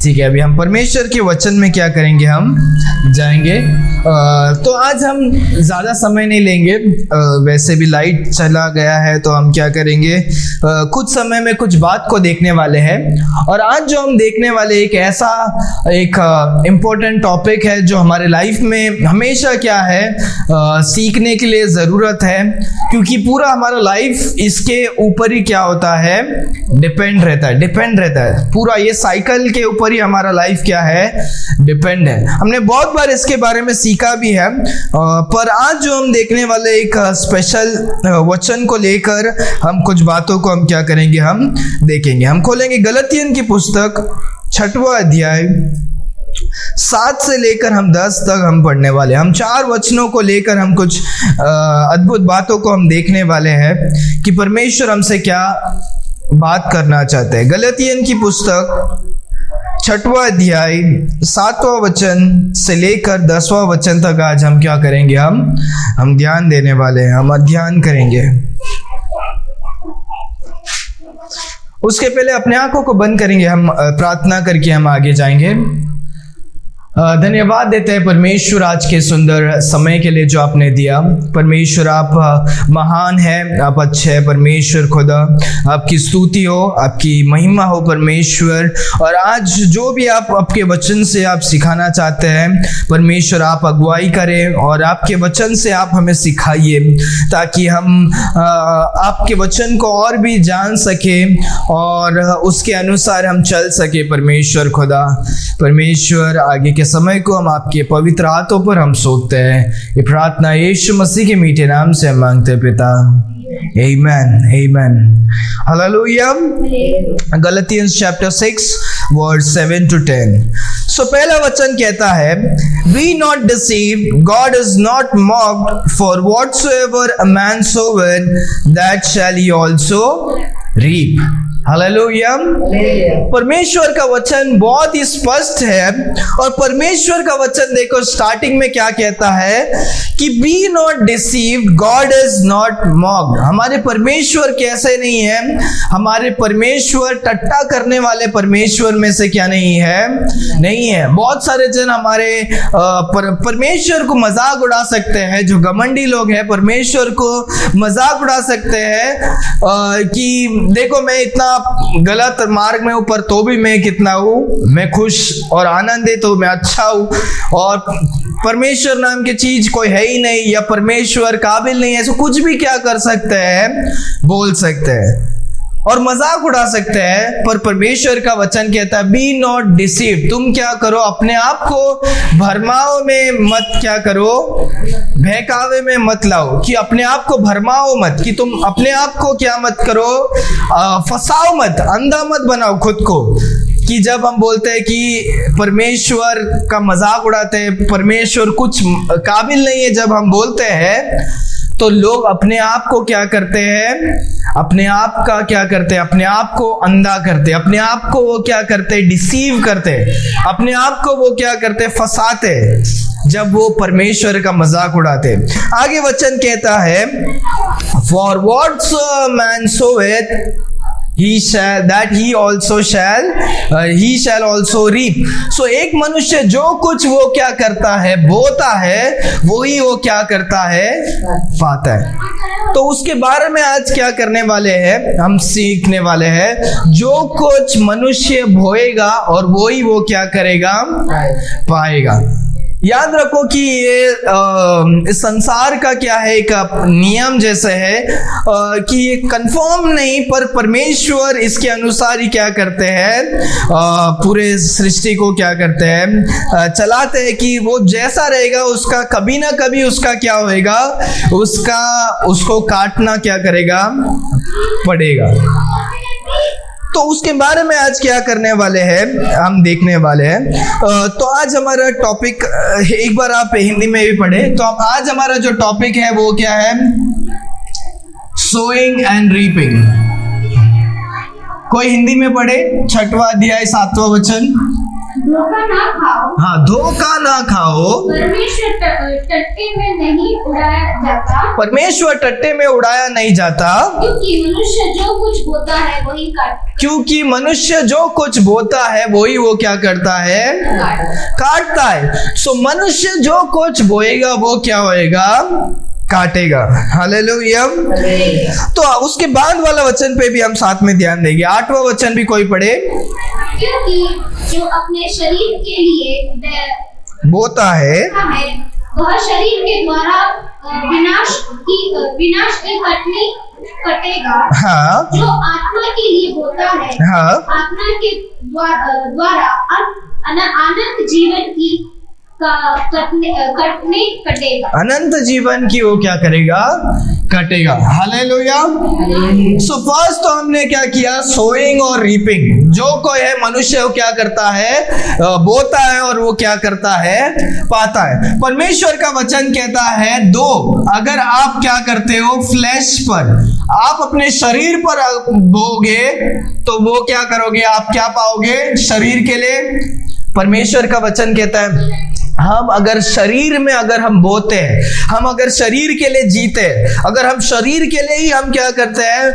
ठीक है, अभी हम परमेश्वर के वचन में क्या करेंगे, हम जाएंगे। तो आज हम ज़्यादा समय नहीं लेंगे, वैसे भी लाइट चला गया है, तो हम क्या करेंगे, कुछ समय में कुछ बात को देखने वाले हैं। और आज जो हम देखने वाले एक ऐसा इम्पोर्टेंट टॉपिक है जो हमारे लाइफ में हमेशा क्या है, सीखने के लिए ज़रूरत है, क्योंकि पूरा हमारा लाइफ इसके ऊपर ही क्या होता है, डिपेंड रहता है। पूरा ये साइकिल के ऊपर ही हमारा लाइफ क्या है, डिपेंड है। हमने बहुत बार इसके बारे में सीखा भी है, पर आज जो हम देखने वाले एक स्पेशल वचन को लेकर हम कुछ बातों को हम क्या करेंगे, हम देखेंगे। हम खोलेंगे गलतियन की पुस्तक 6वां अध्याय 7 से लेकर हम 10 तक हम पढ़ने वाले। हम 4 वचनों को लेकर हम कुछ अद्भुत बातों को हम देखने वाले हैं कि परमेश्वर हमसे क्या बात करना चाहते हैं। गलतियन की पुस्तक 6वां अध्याय 7वां वचन से लेकर 10वां वचन तक आज हम क्या करेंगे, हम ध्यान देने वाले हैं, हम अध्ययन करेंगे। उसके पहले अपने आंखों को बंद करेंगे, हम प्रार्थना करके हम आगे जाएंगे। धन्यवाद देते हैं परमेश्वर आज के सुंदर समय के लिए जो आपने दिया। परमेश्वर आप महान हैं, आप अच्छे हैं परमेश्वर खुदा, आपकी स्तुति हो, आपकी महिमा हो परमेश्वर। और आज जो भी आप आपके वचन से आप सिखाना चाहते हैं परमेश्वर, आप अगुवाई करें और आपके वचन से आप हमें सिखाइए, ताकि हम आपके वचन को और भी जान सके और उसके अनुसार हम चल सके परमेश्वर खुदा। परमेश्वर आगे के समय को हम आपके पवित्र हाथों पर हम सौंपते हैं। ये प्रार्थना यीशु मसीह के मीठे नाम से हम मांगते हैं पिता, amen amen hallelujah. Galatians chapter 6 verse 7 to 10। So पहला वचन कहता है, be not deceived, God is not mocked, for whatsoever a man soweth that shall he also reap. Hallelujah. परमेश्वर का वचन बहुत ही स्पष्ट है, और परमेश्वर का वचन देखो स्टार्टिंग में क्या कहता है कि be not deceived, God is not mocked. हमारे परमेश्वर कैसे नहीं है, हमारे परमेश्वर टट्टा करने वाले परमेश्वर में से क्या नहीं है। बहुत सारे जन हमारे परमेश्वर को मजाक उड़ा सकते हैं, जो घमंडी लोग हैं परमेश्वर को मजाक उड़ा सकते हैं कि देखो मैं इतना गलत मार्ग में हूं, पर तो भी मैं कितना हूं, मैं खुश और आनंदित हूं, मैं अच्छा हूं, और परमेश्वर नाम की चीज कोई है ही नहीं, या परमेश्वर काबिल नहीं है, ऐसा कुछ भी क्या कर सकते हैं, बोल सकते हैं और मजाक उड़ा सकते हैं। पर परमेश्वर का वचन कहता है, बी नॉट डिसीव्ड, तुम क्या करो, अपने आप को भरमाओ में मत क्या करो, बहकावे में मत लाओ, कि अपने आप को भरमाओ मत, कि तुम अपने आप को क्या मत करो, फंसाओ मत, अंधा मत बनाओ खुद को। कि जब हम बोलते हैं कि परमेश्वर का मजाक उड़ाते हैं, परमेश्वर कुछ काबिल नहीं है, जब हम बोलते हैं तो लोग अपने आप को क्या करते हैं, अपने आप को अंधा करते, अपने आप को वो क्या करते, डिसीव करते, अपने आप को वो क्या करते, फंसाते, जब वो परमेश्वर का मजाक उड़ाते। आगे वचन कहता है, for what's man soweth he shall also reap। So एक मनुष्य जो कुछ वो क्या करता है, बोता है, वही वो क्या करता है, पाता है। तो उसके बारे में आज क्या करने वाले हैं, हम सीखने वाले हैं। जो कुछ मनुष्य बोएगा और वही वो क्या करेगा, पाएगा। याद रखो कि ये इस संसार का क्या है, एक नियम जैसे है कि ये कंफर्म नहीं, पर परमेश्वर इसके अनुसार ही क्या करते हैं, पूरे सृष्टि को क्या करते हैं, चलाते हैं, कि वो जैसा रहेगा उसका कभी ना कभी उसका क्या होएगा, उसको काटना क्या करेगा, पड़ेगा। तो उसके बारे में आज क्या करने वाले हैं, हम देखने वाले हैं। तो आज हमारा टॉपिक, एक बार आप हिंदी में भी पढ़े, तो आज हमारा जो टॉपिक है वो क्या है, सोइंग एंड रीपिंग। कोई हिंदी में पढ़े 6वां अध्याय 7वां वचन। धोखा ना खाओ। हाँ, धोखा ना खाओ। परमेश्वर टट्टे में नहीं उड़ाया जाता। परमेश्वर टट्टे में उड़ाया नहीं जाता। क्योंकि मनुष्य जो कुछ बोता है वही क्योंकि मनुष्य जो कुछ बोता है वही वो क्या करता है? काटता है। सो मनुष्य जो कुछ बोएगा वो क्या होएगा? काटेगा। हालेलुया। तो उसके बाद वाला वचन पे भी हम साथ में ध्यान देंगे। 8वां वचन भी कोई पढ़े। क्योंकि जो अपने शरीर के लिए बोता है वह शरीर के द्वारा विनाश की कटनी कटेगा। हाँ। जो आत्मा के लिए बोता है हाँ। आत्मा के द्वारा अनंत जीवन की कटेगा। अनंत जीवन की वो क्या करेगा? कटेगा। हालेलुया। सो फर्स्ट तो हमने क्या किया? सोइंग और रीपिंग। जो कोई है मनुष्य वो क्या करता है? बोता है और वो क्या करता है? पाता है। परमेश्वर का वचन कहता है दो, अगर आप क्या करते हो? फ्लैश पर, आप अपने शरीर पर बोगे तो वो क्या करोगे? आप क्या पाओगे? शरीर के लिए। परमेश्वर का वचन कहता है हम अगर शरीर में अगर हम बोते हैं, हम अगर शरीर के लिए जीते, अगर हम शरीर के लिए ही हम क्या करते हैं?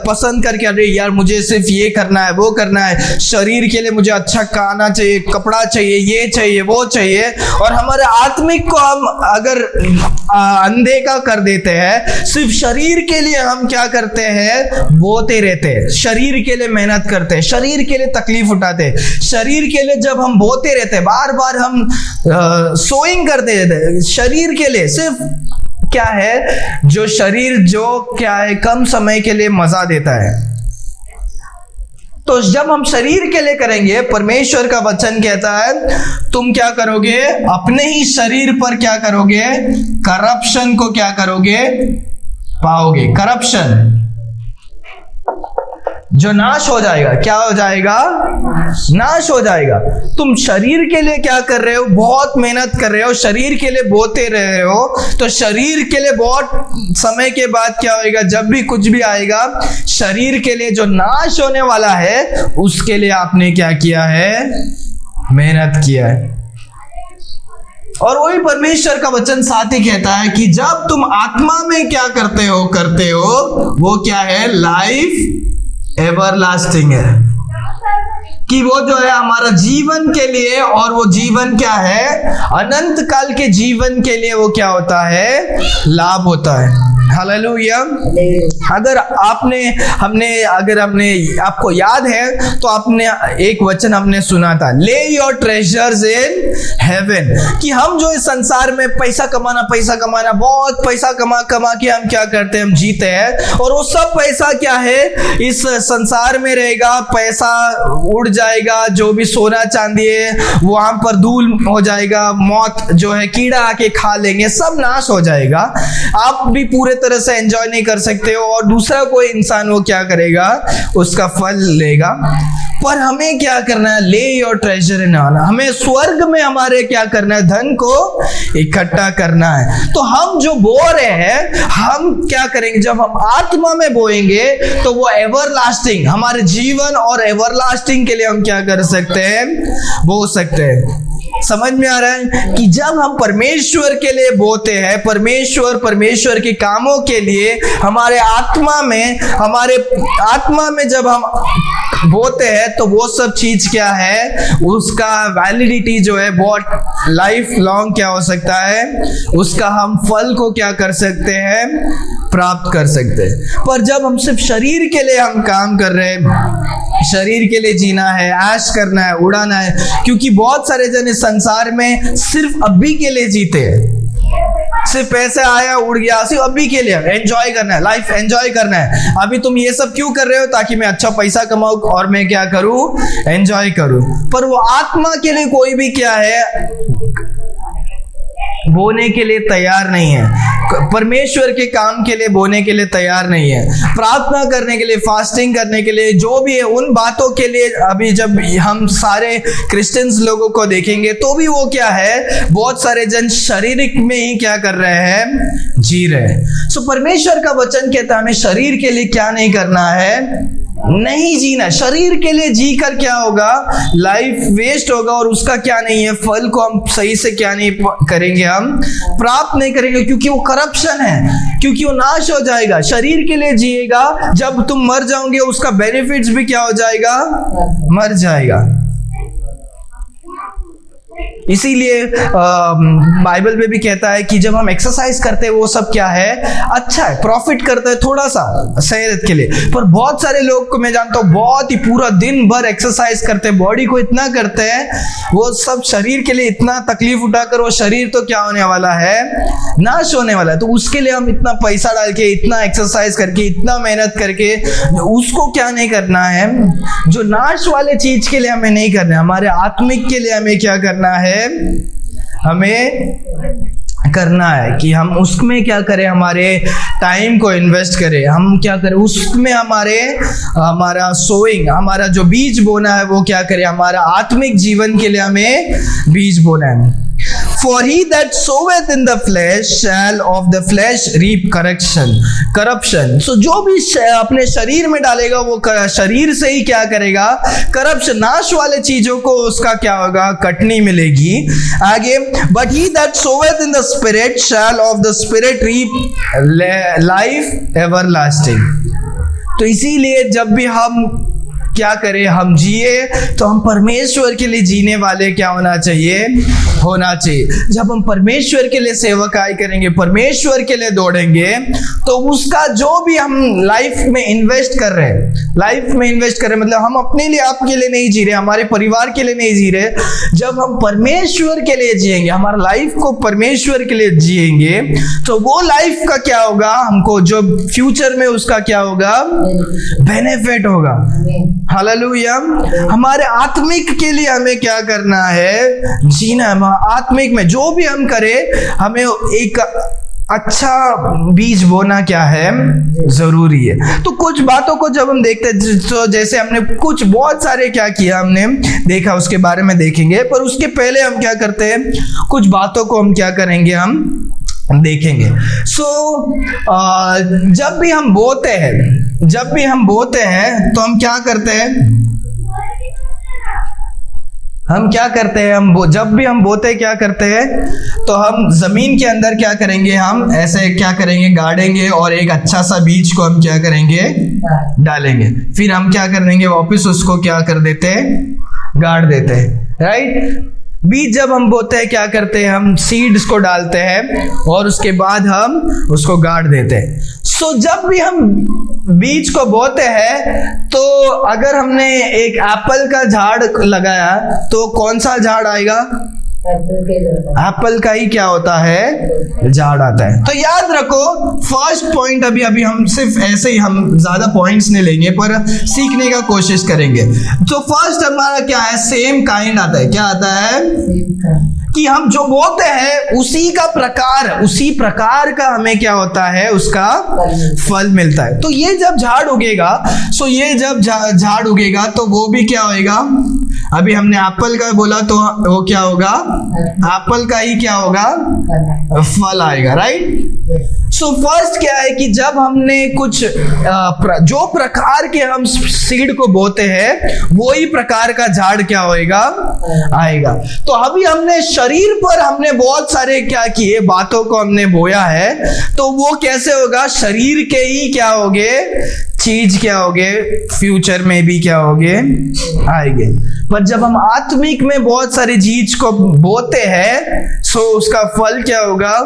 पसंद करके, अरे यार मुझे सिर्फ ये करना है, वो करना है, शरीर के लिए मुझे अच्छा खाना चाहिए, कपड़ा चाहिए, ये चाहिए, वो चाहिए, और हमारे आत्मिक को हम अगर अनदेखा कर देते हैं, सिर्फ शरीर के लिए हम क्या करते हैं? बोते रहते हैं, शरीर के लिए मेहनत करते हैं, शरीर के लिए तकलीफ उठाते हैं, शरीर के लिए जब हम बोते रहते हैं, बार बार हम सोइंग करते रहते हैं शरीर के लिए, सिर्फ क्या है? जो शरीर जो क्या है? कम समय के लिए मजा देता है। तो जब हम शरीर के लिए करेंगे, परमेश्वर का वचन कहता है तुम क्या करोगे? अपने ही शरीर पर क्या करोगे? करप्शन को क्या करोगे? पाओगे। करप्शन जो नाश हो जाएगा। क्या हो जाएगा? नाश हो जाएगा। तुम शरीर के लिए क्या कर रहे हो? बहुत मेहनत कर रहे हो, शरीर के लिए बोते रहे हो, तो शरीर के लिए बहुत समय के बाद क्या होएगा? जब भी कुछ भी आएगा शरीर के लिए जो नाश होने वाला है, उसके लिए आपने क्या किया है? मेहनत किया है। और वही परमेश्वर का वचन साथ ही कहता है कि जब तुम आत्मा में क्या करते हो वो क्या है? लाइफ एवरलास्टिंग है। कि वो जो है हमारा जीवन के लिए, और वो जीवन क्या है? अनंत काल के जीवन के लिए वो क्या होता है? लाभ होता है। हालेलुया। अगर आपको याद है तो आपने एक वचन हमने सुना था, ले योर ट्रेजर्स इन हेवन। कि हम जो इस संसार में पैसा कमाना, बहुत पैसा कमा के हम क्या करते हैं? हम जीते हैं, और वो सब पैसा क्या है? इस संसार में रहेगा, पैसा उड़ जाएगा, जो भी सोना चांदी है वहां पर धूल हो जाएगा, मौत जो है कीड़ा आके खा लेंगे, सब नाश हो जाएगा। आप भी पूरे तरह से एंजॉय नहीं कर सकते हो, और दूसरा कोई इंसान वो क्या करेगा? उसका फल लेगा। पर हमें क्या करना है? ले योर ट्रेजर इन हेवन। हमें स्वर्ग में हमारे क्या करना है? धन को इकट्ठा करना है। तो हम जो बो रहे हैं, हम क्या करेंगे? जब हम आत्मा में बोएंगे तो वो एवरलास्टिंग, हमारे जीवन और एवरलास्टिंग के लिए हम क्या कर सकते हैं? बो सकते हैं। समझ में आ रहा है कि जब हम परमेश्वर के लिए बोते हैं, परमेश्वर के कामों के लिए, हमारे आत्मा में जब हम बोते हैं तो वो सब चीज क्या है? उसका वैलिडिटी जो है बहुत लाइफ लॉन्ग क्या हो सकता है? उसका हम फल को क्या कर सकते हैं? प्राप्त कर सकते हैं। पर जब हम सिर्फ शरीर के लिए हम काम कर रहे हैं, शरीर के लिए जीना है, ऐश करना है, उड़ाना है, क्योंकि बहुत सारे जन इस संसार में सिर्फ अभी के लिए जीते हैं। सिर्फ पैसे आया उड़ गया, सिर्फ अभी के लिए एंजॉय करना है, लाइफ एंजॉय करना है। अभी तुम ये सब क्यों कर रहे हो? ताकि मैं अच्छा पैसा कमाऊं और मैं क्या करूं? एंजॉय करूं। पर वो आत्मा के लिए कोई भी क्या है? बोने के लिए तैयार नहीं है, परमेश्वर के काम के लिए बोने के लिए तैयार नहीं है, प्रार्थना करने के लिए, फास्टिंग करने के लिए, जो भी है उन बातों के लिए। अभी जब हम सारे क्रिश्चियंस लोगों को देखेंगे तो भी वो क्या है? बहुत सारे जन शारीरिक में ही क्या कर रहे हैं? जी रहे हैं। सो परमेश्वर का वचन कहता है हमें शरीर के लिए क्या नहीं करना है? नहीं जीना। शरीर के लिए जी कर क्या होगा, लाइफ वेस्ट होगा और उसका क्या नहीं है, फल को हम सही से क्या नहीं करेंगे, हम प्राप्त नहीं करेंगे, क्योंकि वो करप्शन है, क्योंकि वो नाश हो जाएगा। शरीर के लिए जिएगा, जब तुम मर जाओगे उसका बेनिफिट्स भी क्या हो जाएगा, मर जाएगा। इसीलिए बाइबल में भी कहता है कि जब हम एक्सरसाइज करते हैं वो सब क्या है, अच्छा है, प्रॉफिट करते हैं थोड़ा सा सेहत के लिए। पर बहुत सारे लोग को मैं जानता हूँ बहुत ही पूरा दिन भर एक्सरसाइज करते हैं, बॉडी को इतना करते हैं, वो सब शरीर के लिए इतना तकलीफ उठाकर वो शरीर तो क्या होने वाला है, नाश होने वाला है। तो उसके लिए हम इतना पैसा डाल के, इतना एक्सरसाइज करके, इतना मेहनत करके उसको क्या नहीं करना है, जो नाश वाले चीज के लिए हमें नहीं करना है, हमारे आत्मिक के लिए हमें क्या करना है, हमें करना है कि हम उसमें क्या करें, हमारे टाइम को इन्वेस्ट करें, हम क्या करें उसमें, हमारा सोइंग, हमारा जो बीज बोना है वो क्या करें, हमारा आत्मिक जीवन के लिए हमें बीज बोना है। For he that soweth in the flesh shall of the flesh reap corruption. So जो भी अपने शरीर में डालेगा वो शरीर से ही क्या करेगा, करप्शन, नाश वाले चीजों को उसका क्या होगा, कटनी मिलेगी। आगे, but he that soweth in the spirit shall of the spirit reap life everlasting. तो इसीलिए जब भी हम क्या करें, हम जिए तो हम परमेश्वर के लिए जीने वाले क्या होना चाहिए। जब हम परमेश्वर के लिए सेवकाई करेंगे, परमेश्वर के लिए दौड़ेंगे, तो उसका जो भी हम लाइफ में इन्वेस्ट कर रहे हैं, मतलब हम अपने लिए, आपके लिए नहीं जी रहे, हमारे परिवार के लिए नहीं जी रहे। जब हम परमेश्वर के लिए जिएंगे, हमारा लाइफ को परमेश्वर के लिए जिएंगे, तो वो लाइफ का क्या होगा, हमको जो फ्यूचर में उसका क्या होगा, बेनिफिट होगा। हालेलुया। हमारे आत्मिक के लिए हमें क्या करना है, जीना है। आत्मिक में जो भी हम करें, हमें एक अच्छा बीज बोना क्या है, जरूरी है। तो कुछ बातों को जब हम देखते हैं, तो जैसे हमने कुछ बहुत सारे क्या किया, हमने देखा, उसके बारे में देखेंगे, पर उसके पहले हम क्या करते हैं, कुछ बातों को हम क्या करेंगे, हम देखेंगे। जब भी हम बोते हैं तो हम क्या करते हैं, जब भी हम बोते क्या करते हैं, तो हम जमीन के अंदर क्या करेंगे, हम ऐसे क्या करेंगे, गाड़ेंगे और एक अच्छा सा बीज को हम क्या करेंगे, डालेंगे। फिर हम क्या करेंगे, वापस उसको क्या कर देते हैं, गाड़ देते हैं, राइट। बीज जब हम बोते हैं क्या करते हैं, हम सीड्स को डालते हैं और उसके बाद हम उसको गाड़ देते हैं। जब भी हम बीज को बोते हैं, तो अगर हमने एक एप्पल का झाड़ लगाया, तो कौन सा झाड़ आएगा, एप्पल का ही क्या होता है, झाड़ आता है। तो याद रखो, फर्स्ट पॉइंट, अभी हम सिर्फ ऐसे ही, हम ज्यादा पॉइंट्स नहीं लेंगे पर सीखने का कोशिश करेंगे। तो फर्स्ट हमारा क्या है, सेम काइंड आता है। क्या आता है कि हम जो बोते हैं उसी प्रकार का हमें क्या होता है, उसका फल मिलता है। तो ये जब झाड़ उगेगा, तो वो भी क्या होएगा, अभी हमने एप्पल का बोला, तो वो क्या होगा, एप्पल का ही क्या होगा, फल आएगा, राइट। फर्स्ट क्या है कि जब हमने कुछ जो प्रकार के हम सीड को बोते हैं, वो ही प्रकार का झाड़ क्या होएगा, आएगा। तो अभी हमने शरीर पर हमने बहुत सारे क्या किए, बातों को हमने बोया है, तो वो कैसे होगा, शरीर के ही क्या होगे, चीज क्या होगे, फ्यूचर में भी क्या होगे, आएंगे। पर जब हम आत्मिक में बहुत सारी चीज को बोते हैं, उसका फल क्या होगा,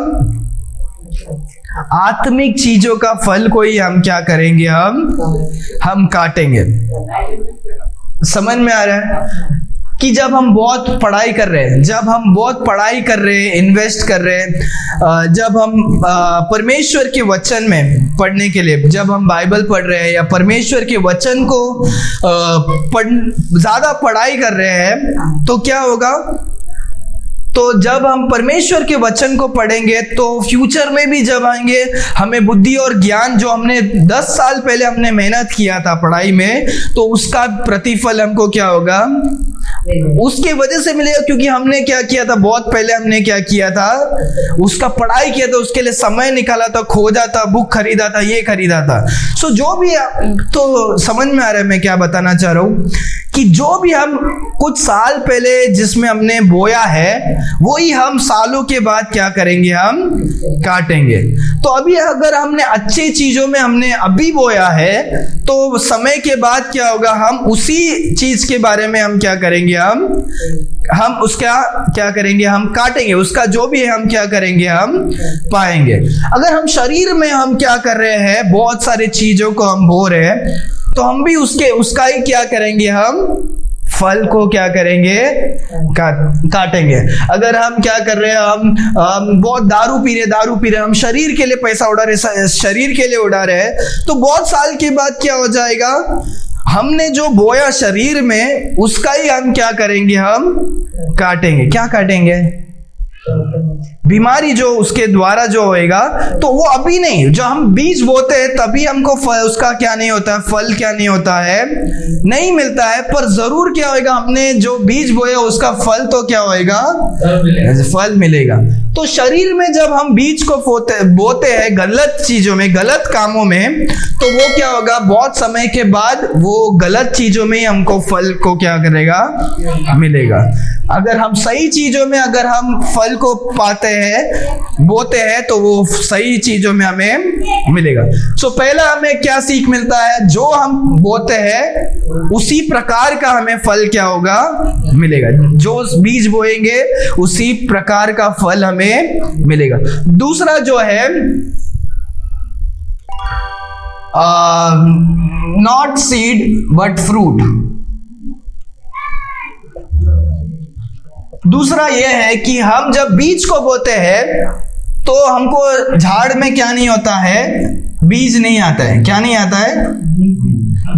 आत्मिक चीजों का फल को ही हम क्या करेंगे, हम काटेंगे। समझ में आ रहा है कि जब हम बहुत पढ़ाई कर रहे हैं, इन्वेस्ट कर रहे हैं, जब हम परमेश्वर के वचन में पढ़ने के लिए, जब हम बाइबल पढ़ रहे हैं या परमेश्वर के वचन को ज्यादा पढ़ाई कर रहे हैं, तो क्या होगा, तो जब हम परमेश्वर के वचन को पढ़ेंगे, तो फ्यूचर में भी जब आएंगे, हमें बुद्धि और ज्ञान जो हमने 10 साल पहले हमने मेहनत किया था पढ़ाई में, तो उसका प्रतिफल हमको क्या होगा, उसकी वजह से मिलेगा, क्योंकि हमने क्या किया था, बहुत पहले हमने क्या किया था, उसका पढ़ाई किया था, उसके लिए समय निकाला था, खोजा था, बुक खरीदा था, ये खरीदा था। सो जो भी तो समझ में आ रहा है मैं क्या बताना चाह रहा हूं, कि जो भी हम कुछ साल पहले जिसमें हमने बोया है वही हम सालों के बाद क्या करेंगे, हम काटेंगे। तो अभी अगर हमने अच्छी चीजों में हमने अभी बोया है तो समय के बाद क्या होगा, हम उसी चीज के बारे में हम क्या करेंगे, हम उसका क्या करेंगे, हम काटेंगे, उसका जो भी है हम क्या करेंगे, हम पाएंगे। अगर हम शरीर में हम क्या कर रहे हैं, बहुत सारी चीजों को हम बो रहे हैं, तो हम भी उसका ही क्या करेंगे, हम फल को क्या करेंगे, काटेंगे। अगर हम क्या कर रहे हैं, हम बहुत दारू पी रहे, हम शरीर के लिए पैसा उड़ा रहे, शरीर के लिए उड़ा रहे हैं, तो बहुत साल के बाद क्या हो जाएगा, हमने जो बोया शरीर में उसका ही हम क्या करेंगे, हम काटेंगे। क्या काटेंगे, बीमारी जो उसके द्वारा जो होएगा, तो वो अभी नहीं, जो हम बीज बोते हैं तभी हमको उसका क्या नहीं होता है, फल क्या नहीं होता है, नहीं मिलता है। पर जरूर क्या होएगा, हमने जो बीज बोया उसका फल तो क्या होएगा, फल मिलेगा। तो शरीर में जब हम बीज को बोते हैं गलत चीजों में, गलत कामों में, तो वो क्या होगा, बहुत समय के बाद वो गलत चीजों में हमको फल को क्या करेगा, मिलेगा। अगर हम सही चीजों में अगर हम फल को पाते हैं, बोते हैं, तो वो सही चीजों में हमें मिलेगा। सो पहला हमें क्या सीख मिलता है, जो हम बोते हैं उसी प्रकार का हमें फल क्या होगा, मिलेगा। जो बीज बोएंगे उसी प्रकार का फल हमें मिलेगा। दूसरा जो है, नॉट सीड बट फ्रूट। दूसरा यह है कि हम जब बीज को बोते हैं तो हमको झाड़ में क्या नहीं होता है, बीज नहीं आता है। क्या नहीं आता है,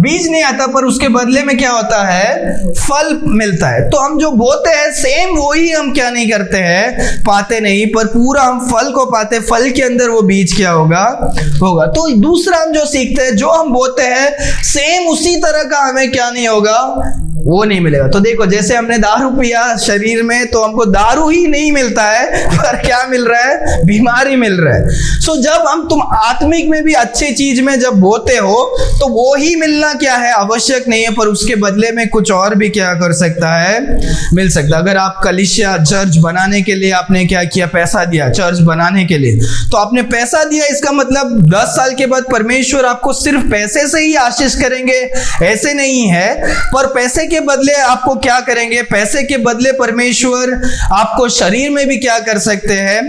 बीज नहीं आता, पर उसके बदले में क्या होता है, फल मिलता है। तो हम जो बोते हैं सेम वही हम क्या नहीं करते हैं, पाते नहीं, पर पूरा हम फल को पाते, फल के अंदर वो बीज क्या होगा, तो दूसरा हम जो सीखते हैं, जो हम बोते हैं सेम उसी तरह का हमें क्या नहीं होगा, वो नहीं मिलेगा। तो देखो, जैसे हमने दारू पिया शरीर में, तो हमको दारू ही नहीं मिलता है, पर क्या मिल रहा है, बीमारी मिल रहा है। सो जब तुम आत्मिक में भी अच्छी चीज में जब बोते हो, तो वो ही मिलना क्या है, आवश्यक नहीं है, पर उसके बदले में कुछ और भी क्या कर सकता है, मिल सकता है। अगर आप कलीसिया चर्च बनाने के लिए आपने क्या किया, पैसा दिया चर्च बनाने के लिए, तो आपने पैसा दिया, इसका मतलब 10 साल के बाद परमेश्वर आपको सिर्फ पैसे से ही आशीष करेंगे, ऐसे नहीं है। पर पैसे के बदले आपको क्या करेंगे, पैसे के बदले परमेश्वर आपको शरीर में भी क्या कर सकते हैं,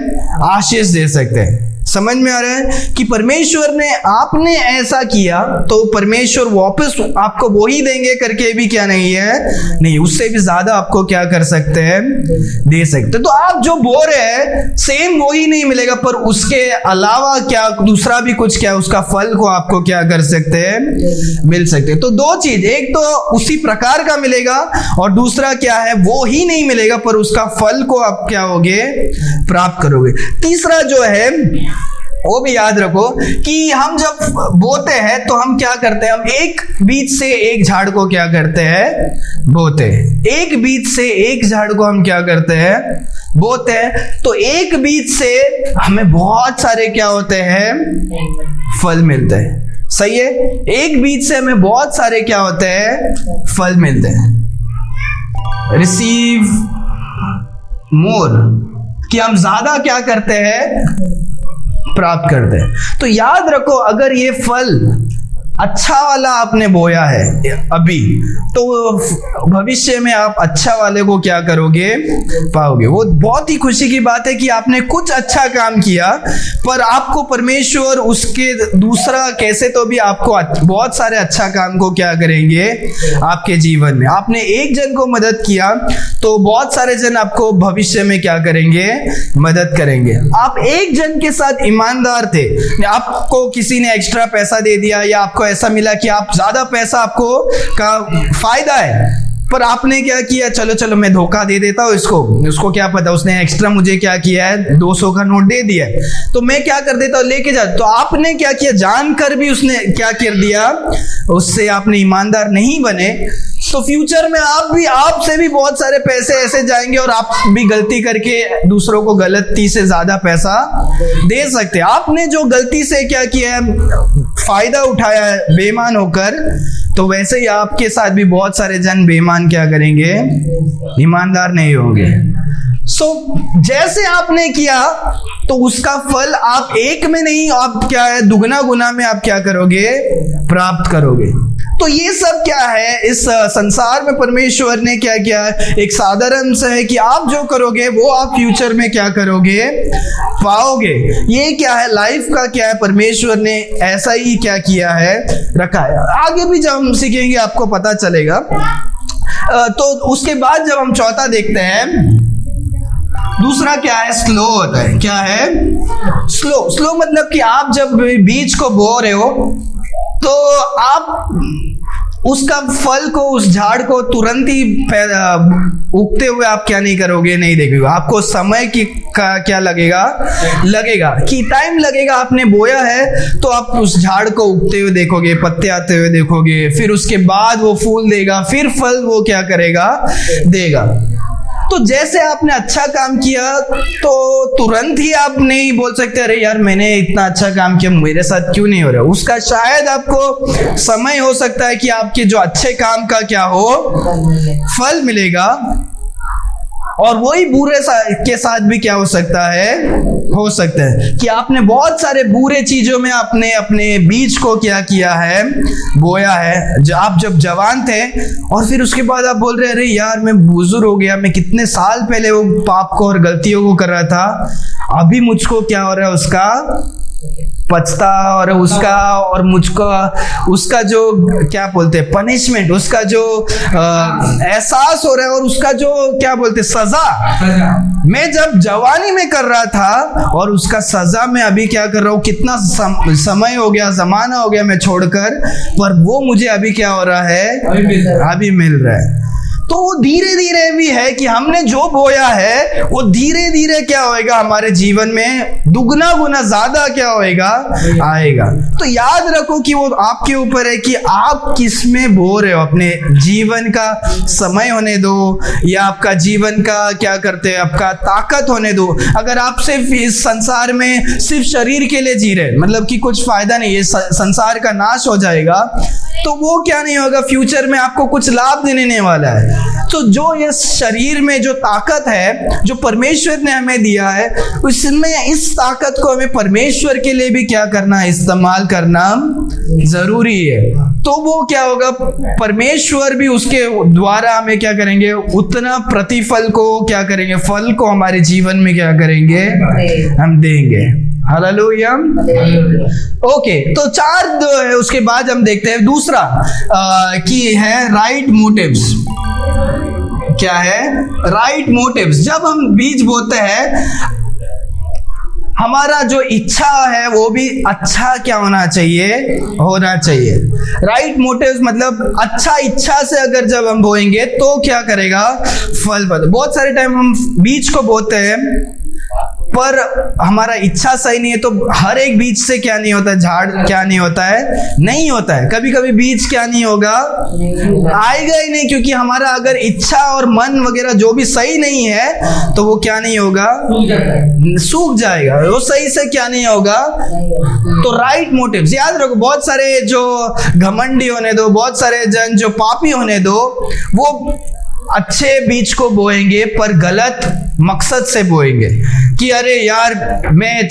आशीष दे सकते हैं। समझ में आ रहा है कि परमेश्वर ने, आपने ऐसा किया तो परमेश्वर वापस आपको वो ही देंगे करके भी क्या नहीं है, नहीं, उससे भी ज्यादा आपको क्या कर सकते हैं, दे सकते। तो आप जो बो रहे हैं सेम वो ही नहीं मिलेगा, पर उसके अलावा क्या दूसरा भी कुछ क्या, उसका फल को आपको क्या कर सकते हैं, मिल सकते हैं। तो दो चीज, एक तो उसी प्रकार का मिलेगा, और दूसरा क्या है, वो ही नहीं मिलेगा, पर उसका फल को आप क्या होगे, प्राप्त करोगे। तीसरा जो है वो भी याद रखो कि हम जब बोते हैं तो हम क्या करते हैं, हम एक बीज से एक झाड़ को क्या करते हैं, बोते हैं। एक बीज से एक झाड़ को हम क्या करते हैं, बोते हैं। तो एक बीज से हमें बहुत सारे क्या होते हैं, फल मिलते हैं। सही है, एक बीज से हमें बहुत सारे क्या होते हैं, फल मिलते हैं। रिसीव मोर, कि हम ज्यादा क्या करते हैं, प्राप्त करते हैं। तो याद रखो, अगर ये फल अच्छा वाला आपने बोया है अभी, तो भविष्य में आप अच्छा वाले को क्या करोगे, पाओगे। वो बहुत ही खुशी की बात है कि आपने कुछ अच्छा काम किया, पर आपको परमेश्वर उसके दूसरा कैसे तो भी आपको बहुत सारे अच्छा काम को क्या करेंगे आपके जीवन में। आपने एक जन को मदद किया तो बहुत सारे जन आपको भविष्य में क्या करेंगे, मदद करेंगे। आप एक जन के साथ ईमानदार थे, आपको किसी ने एक्स्ट्रा पैसा दे दिया, या आपको ऐसा मिला कि आप ज्यादा पैसा आपको का फायदा है, पर आपने क्या किया, चलो मैं धोखा दे देता हूँ उसको क्या पता, उसने एक्स्ट्रा मुझे क्या किया है, 200 का नोट दे दिया है, तो मैं क्या कर देता हूँ, लेके जा। तो आपने क्या किया, जानकर भी उसने क्या कर दिया, उससे आपने ईमानदार नहीं बने। तो फ्यूचर में आपसे भी बहुत सारे पैसे ऐसे जाएंगे और आप भी गलती करके दूसरों को गलती से ज्यादा पैसा दे सकते हैं। आपने जो गलती से क्या किया है, फायदा उठाया है बेईमान होकर, तो वैसे ही आपके साथ भी बहुत सारे जन बेईमान क्या करेंगे, ईमानदार नहीं होंगे। जैसे आपने किया तो उसका फल आप एक में नहीं, आप क्या है, दुगना गुना में आप क्या करोगे, प्राप्त करोगे। तो ये सब क्या है, इस संसार में परमेश्वर ने क्या किया है, एक साधारण सा है कि आप जो करोगे वो आप फ्यूचर में क्या करोगे, पाओगे। ये क्या है, लाइफ का क्या है, परमेश्वर ने ऐसा ही क्या किया है, रखा है। आगे भी जब हम सीखेंगे आपको पता चलेगा। तो उसके बाद जब हम चौथा देखते हैं, दूसरा क्या है, स्लो होता है। क्या है, स्लो मतलब कि आप जब बीज को बो रहे हो तो आप उसका फल को, उस झाड़ को तुरंत ही उगते हुए आप क्या नहीं करोगे, नहीं देखोगे। आपको समय का क्या लगेगा कि टाइम लगेगा। आपने बोया है तो आप उस झाड़ को उगते हुए देखोगे, पत्ते आते हुए देखोगे, फिर उसके बाद वो फूल देगा, फिर फल वो क्या करेगा, देगा। तो जैसे आपने अच्छा काम किया तो तुरंत ही आप नहीं बोल सकते अरे यार मैंने इतना अच्छा काम किया, मेरे साथ क्यों नहीं हो रहा। उसका शायद आपको समय हो सकता है कि आपके जो अच्छे काम का क्या हो, फल मिलेगा। और वही बुरे के साथ भी क्या हो सकता है कि आपने बहुत सारे बुरे चीजों में आपने अपने बीज को क्या किया है, बोया है। आप जब जवान थे और फिर उसके बाद आप बोल रहे अरे यार मैं बुजुर्ग हो गया, मैं कितने साल पहले वो पाप को और गलतियों को कर रहा था, अभी मुझको क्या हो रहा है, उसका पछता और उसका और मुझको उसका जो क्या बोलते हैं पनिशमेंट, उसका जो एहसास हो रहा है और उसका जो क्या बोलते हैं सजा, मैं जब जवानी में कर रहा था और उसका सजा मैं अभी क्या कर रहा हूँ, कितना समय हो गया, जमाना हो गया मैं छोड़कर, पर वो मुझे अभी क्या हो रहा है, अभी मिल रहा है। तो वो धीरे धीरे भी है कि हमने जो बोया है वो धीरे धीरे क्या होएगा, हमारे जीवन में दुगना गुना ज्यादा क्या होएगा, आएगा। तो याद रखो कि वो आपके ऊपर है कि आप किस में बो रहे हो। अपने जीवन का समय होने दो या आपका जीवन का क्या करते हैं, आपका ताकत होने दो। अगर आप सिर्फ इस संसार में सिर्फ शरीर के लिए जी रहे, मतलब कि कुछ फायदा नहीं है, संसार का नाश हो जाएगा, तो वो क्या नहीं होगा, फ्यूचर में आपको कुछ लाभ देने वाला है। तो जो ये शरीर में जो ताकत है जो परमेश्वर ने हमें दिया है, उसमें इस ताकत को हमें परमेश्वर के लिए भी क्या करना है, इस्तेमाल करना जरूरी है। तो वो क्या होगा, परमेश्वर भी उसके द्वारा हमें क्या करेंगे, उतना प्रतिफल को क्या करेंगे, फल को हमारे जीवन में क्या करेंगे, हम देंगे। हालेलुया। ओके, तो 4 है। उसके बाद हम देखते हैं दूसरा कि है राइट मोटिव्स। क्या है, राइट मोटिव्स। जब हम बीज बोते हैं, हमारा जो इच्छा है वो भी अच्छा क्या होना चाहिए, होना चाहिए। राइट मोटिव्स मतलब अच्छा इच्छा से अगर जब हम बोएंगे तो क्या करेगा, फल बदल। बहुत सारे टाइम हम बीज को बोते हैं पर हमारा इच्छा सही नहीं है, तो हर एक बीज से क्या नहीं होता, झाड़ क्या नहीं होता है, नहीं होता है। कभी कभी बीज क्या नहीं होगा, आएगा ही नहीं, क्योंकि हमारा अगर इच्छा और मन वगैरह जो भी सही नहीं है तो वो क्या नहीं होगा, सूख जाएगा, वो सही से क्या नहीं होगा। तो राइट मोटिव्स याद रखो। बहुत सारे जो घमंडी होने दो, बहुत सारे जन जो पापी होने दो, वो अच्छे बीज को बोएंगे पर गलत मकसद से बोएंगे कि अरे यार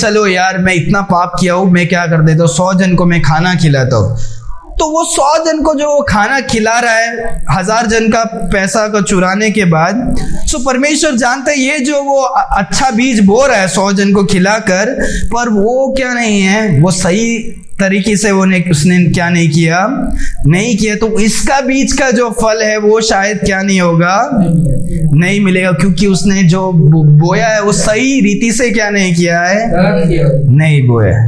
चलो यार मैं इतना पाप किया हूं, मैं क्या कर देता हूँ, 100 जन को मैं खाना खिलाता हूँ। तो वो 100 जन को जो खाना खिला रहा है 1000 जन का पैसा को चुराने के बाद, सो परमेश्वर जानता है ये जो वो अच्छा बीज बो रहा है 100 जन को खिलाकर, पर वो क्या नहीं है, वो सही तरीके से उसने क्या नहीं किया। तो इसका बीज का जो फल है वो शायद क्या नहीं होगा, नहीं मिलेगा, क्योंकि उसने जो बोया है वो सही रीति से क्या नहीं किया है, नहीं बोया।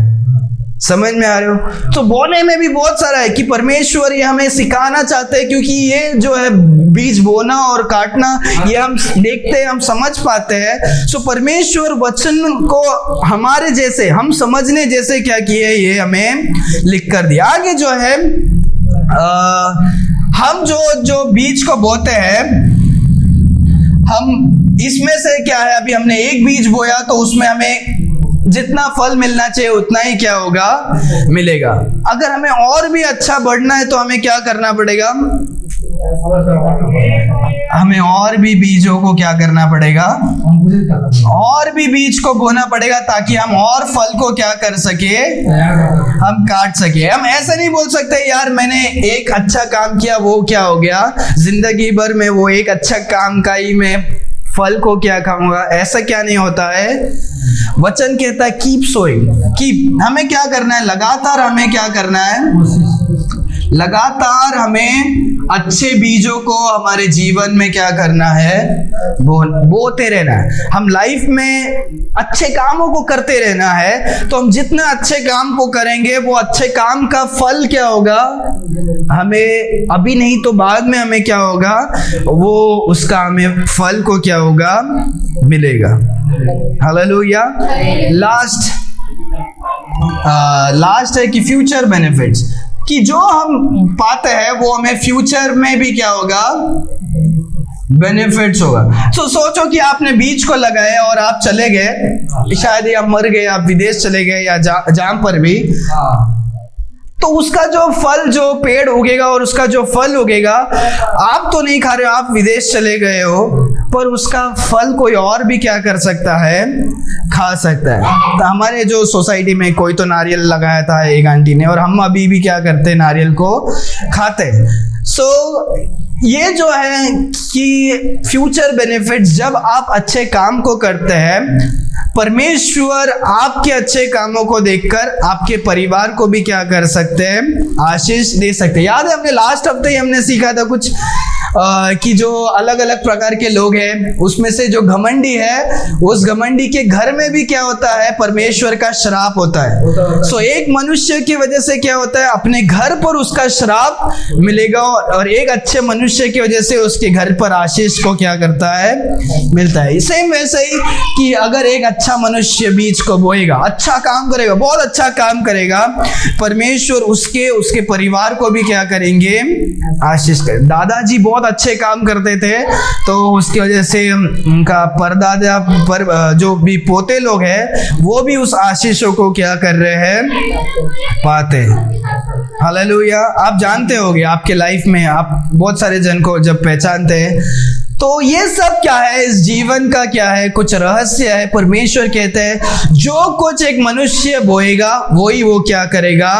समझ में आ रहे हो। तो बोने में भी बहुत सारा है कि परमेश्वर ये हमें सिखाना चाहते हैं, क्योंकि ये जो है बीज बोना और काटना ये हम देखते हैं, हम समझ पाते हैं। सो परमेश्वर वचन को हमारे जैसे, हम समझने जैसे क्या किए, ये हमें लिख कर दिया। आगे जो है हम जो बीज को बोते हैं, हम इसमें से क्या है, अभी हमने एक बीज बोया तो उसमें हमें जितना फल मिलना चाहिए उतना ही क्या होगा, मिलेगा। अगर हमें और भी अच्छा बढ़ना है तो हमें क्या करना पड़ेगा, हमें और भी बीजों को क्या करना पड़ेगा, और भी बीज को बोना पड़ेगा, ताकि हम और फल को क्या कर सके, हम काट सके। हम ऐसा नहीं बोल सकते यार मैंने एक अच्छा काम किया वो क्या हो गया, जिंदगी भर में वो एक अच्छा काम का ही मैं फल को क्या खाऊंगा, ऐसा क्या नहीं होता है। वचन कहता है कीप सोइंग, कीप, हमें क्या करना है, लगातार हमें क्या करना है, लगातार हमें अच्छे बीजों को हमारे जीवन में क्या करना है, बोते रहना है। हम लाइफ में अच्छे कामों को करते रहना है, तो हम जितना अच्छे काम को करेंगे वो अच्छे काम का फल क्या होगा, हमें अभी नहीं तो बाद में हमें क्या होगा, वो उसका हमें फल को क्या होगा, मिलेगा। हालेलुया। लास्ट है कि फ्यूचर बेनिफिट्स, कि जो हम पाते हैं वो हमें फ्यूचर में भी क्या होगा, बेनिफिट्स होगा। सोचो कि आपने बीज को लगाया और आप चले गए, शायद आप मर गए, आप विदेश चले गए या जहां पर भी, तो उसका जो फल, जो पेड़ उगेगा और उसका जो फल उगेगा, आप तो नहीं खा रहे हो, आप विदेश चले गए हो, पर उसका फल कोई और भी क्या कर सकता है, खा सकता है। तो हमारे जो सोसाइटी में कोई तो नारियल लगाया था एक आंटी ने, और हम अभी भी क्या करते हैं, नारियल को खाते हैं। ये जो है कि फ्यूचर बेनिफिट्स, जब आप अच्छे काम को करते हैं, परमेश्वर आपके अच्छे कामों को देखकर आपके परिवार को भी क्या कर सकते हैं, आशीष दे सकते हैं। याद है हमने लास्ट हफ्ते ही हमने सीखा था कुछ कि जो अलग अलग प्रकार के लोग हैं, उसमें से जो घमंडी है, उस घमंडी के घर में भी क्या होता है, परमेश्वर का श्राप होता है। एक मनुष्य की वजह से क्या होता है, अपने घर पर उसका श्राप मिलेगा, और एक अच्छे मनुष्य की वजह से उसके घर पर आशीष को क्या करता है, मिलता है। सेम वैसे ही कि अगर एक अच्छा मनुष्य बीज को बोएगा, अच्छा काम करेगा, बहुत अच्छा काम करेगा, परमेश्वर उसके परिवार को भी क्या करेंगे, आशीष करेंगे। दादाजी बहुत अच्छे काम करते थे, तो उसकी वजह से उनका परदादा पर जो भी पोते लोग हैं, वो भी उस आशीषों को क्या कर रहे हैं, पाते हैं। हालेलुया। आप जानते होंगे आपके लाइफ में आप बहुत सारे जन को जब पहचानते हैं, तो ये सब क्या है, इस जीवन का क्या है, कुछ रहस्य है। परमेश्वर कहते हैं जो कुछ एक मनुष्य बोएगा वही वो क्या करेगा,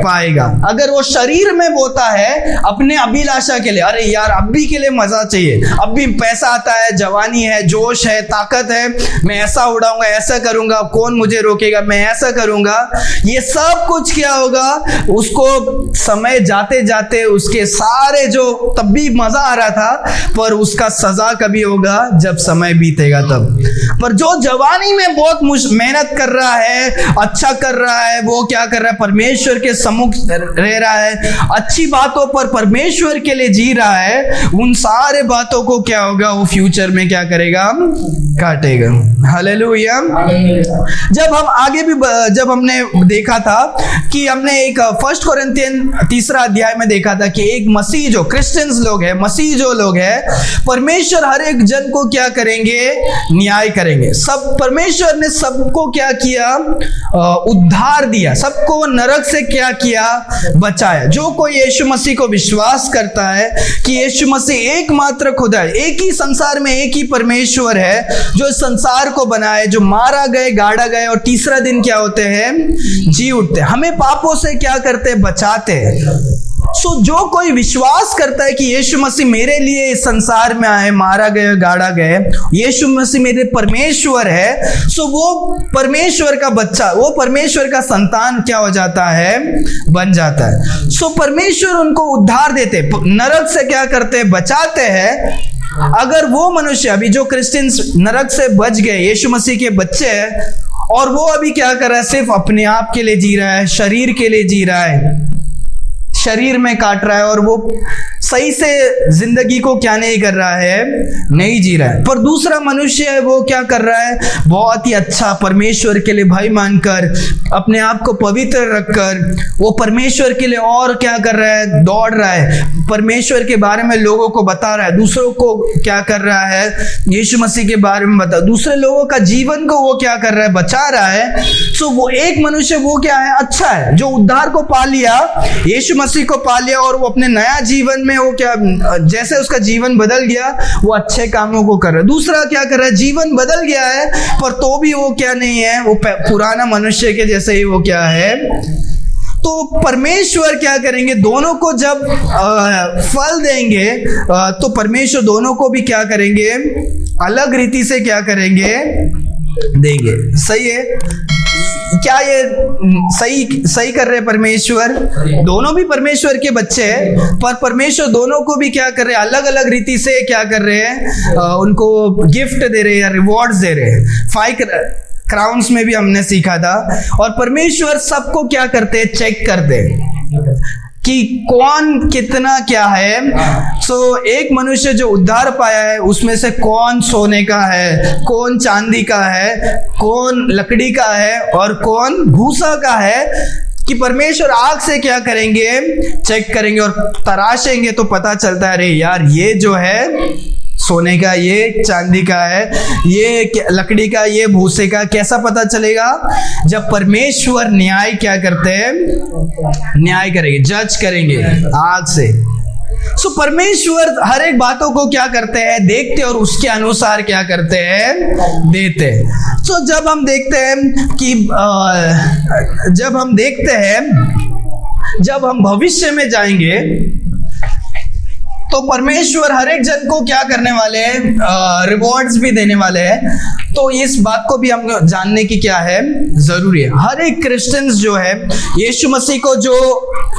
पाएगा। अगर वो शरीर में बोता है अपने अभिलाषा के लिए, अरे यार अभी के लिए मजा चाहिए, अभी पैसा आता है, जवानी है, जोश है, ताकत है, मैं ऐसा उड़ाऊंगा, ऐसा करूंगा, कौन मुझे रोकेगा, मैं ऐसा करूंगा, ये सब कुछ क्या होगा, उसको समय जाते जाते उसके सारे जो तब भी मजा आ रहा था, पर उसका सजा कभी होगा जब समय बीतेगा तब। पर जो जवानी में बहुत मेहनत कर रहा है, अच्छा कर रहा है, वो क्या कर रहा है, परमेश्वर के सम्मुख रह रहा है, अच्छी बातों पर परमेश्वर के लिए जी रहा है, उन सारे बातों को क्या होगा, वो फ्यूचर में क्या करेगा, काटेगा। हालेलुया। जब हम आगे भी जब हमने देखा था कि हमने एक 1 कोरिन्थियन 3 अध्याय में देखा था कि एक मसीह जो क्रिश्चियंस लोग हैं, मसीह जो लोग हैं, परमेश्वर हर एक जन को क्या करेंगे, न्याय करेंगे। सब परमेश्वर ने सबको क्या किया, उद्धार दिया, सबको नरक से क्या किया, बचाया। जो कोई यीशु मसीह को विश्वास करता है कि यीशु मसीह एकमात्र खुदा है, एक ही संसार में एक ही परमेश्वर है जो संसार को बनाए, जो मारा गए, गाड़ा गए और तीसरा दिन क्या होते हैं, जी उठते, हमें पापों से क्या करते, बचाते हैं। जो कोई विश्वास करता है कि यीशु मसीह मेरे लिए इस संसार में आए, मारा गए, गाड़ा गए, यीशु मसीह मेरे परमेश्वर है, वो परमेश्वर का बच्चा, वो परमेश्वर का संतान क्या हो जाता है, बन जाता है। परमेश्वर उनको उद्धार देते, नरक से क्या करते, बचाते हैं। अगर वो मनुष्य अभी जो क्रिश्चियंस नरक से बच गए, यीशु मसीह के बच्चे हैं, और वो अभी क्या कर रहा है, सिर्फ अपने आप के लिए जी रहा है, शरीर के लिए जी रहा है, शरीर में काट रहा है और वो सही से जिंदगी को क्या नहीं कर रहा है, नहीं जी रहा है। पर दूसरा मनुष्य है वो क्या कर रहा है, बहुत ही अच्छा परमेश्वर के लिए भय मानकर, अपने आप को पवित्र रखकर वो परमेश्वर के लिए और क्या कर रहा है, दौड़ रहा है, परमेश्वर के बारे में लोगों को बता रहा है, दूसरों को क्या कर रहा है, यीशु मसीह के बारे में बता, दूसरे लोगों का जीवन को वो क्या कर रहा है, बचा रहा है। सो वो एक मनुष्य वो क्या है, अच्छा है, जो उद्धार को पा लिया, यीशु मसीह को पा लिया और वो अपने नया जीवन में वो क्या, जैसे उसका जीवन बदल गया वो अच्छे कामों को कर रहा है। दूसरा क्या कर रहा है, जीवन बदल गया है पर तो भी वो क्या नहीं है, वो पुराना मनुष्य के जैसे ही वो क्या है। तो परमेश्वर क्या करेंगे, दोनों को जब फल देंगे तो परमेश्वर दोनों को भी क्या करेंगे, अलग रीति से क्या करेंगे, देंगे। सही है क्या, ये सही कर रहे परमेश्वर, दोनों भी परमेश्वर के बच्चे हैं पर परमेश्वर दोनों को भी क्या कर रहे हैं, अलग अलग रीति से क्या कर रहे हैं, उनको गिफ्ट दे रहे हैं या रिवॉर्ड्स दे रहे हैं। 5 क्राउन्स में भी हमने सीखा था। और परमेश्वर सबको क्या करते हैं, चेक करते हैं कि कौन कितना क्या है। सो एक मनुष्य जो उद्धार पाया है उसमें से कौन सोने का है, कौन चांदी का है, कौन लकड़ी का है और कौन भूसा का है, कि परमेश्वर आग से क्या करेंगे, चेक करेंगे और तराशेंगे तो पता चलता है, अरे यार ये जो है सोने का, ये चांदी का है, ये लकड़ी का, ये भूसे का। कैसा पता चलेगा, जब परमेश्वर न्याय क्या करते हैं, न्याय करेंगे, जज करेंगे आग से। सो परमेश्वर हर एक बातों को क्या करते हैं, देखते और उसके अनुसार क्या करते हैं, देते। सो जब हम देखते हैं कि जब हम भविष्य में जाएंगे तो परमेश्वर हर एक जन को क्या करने वाले हैं, रिवॉर्ड्स भी देने वाले हैं। तो इस बात को भी हम जानने की क्या है, जरूरी है। हर एक क्रिश्चियंस जो है यीशु मसीह को जो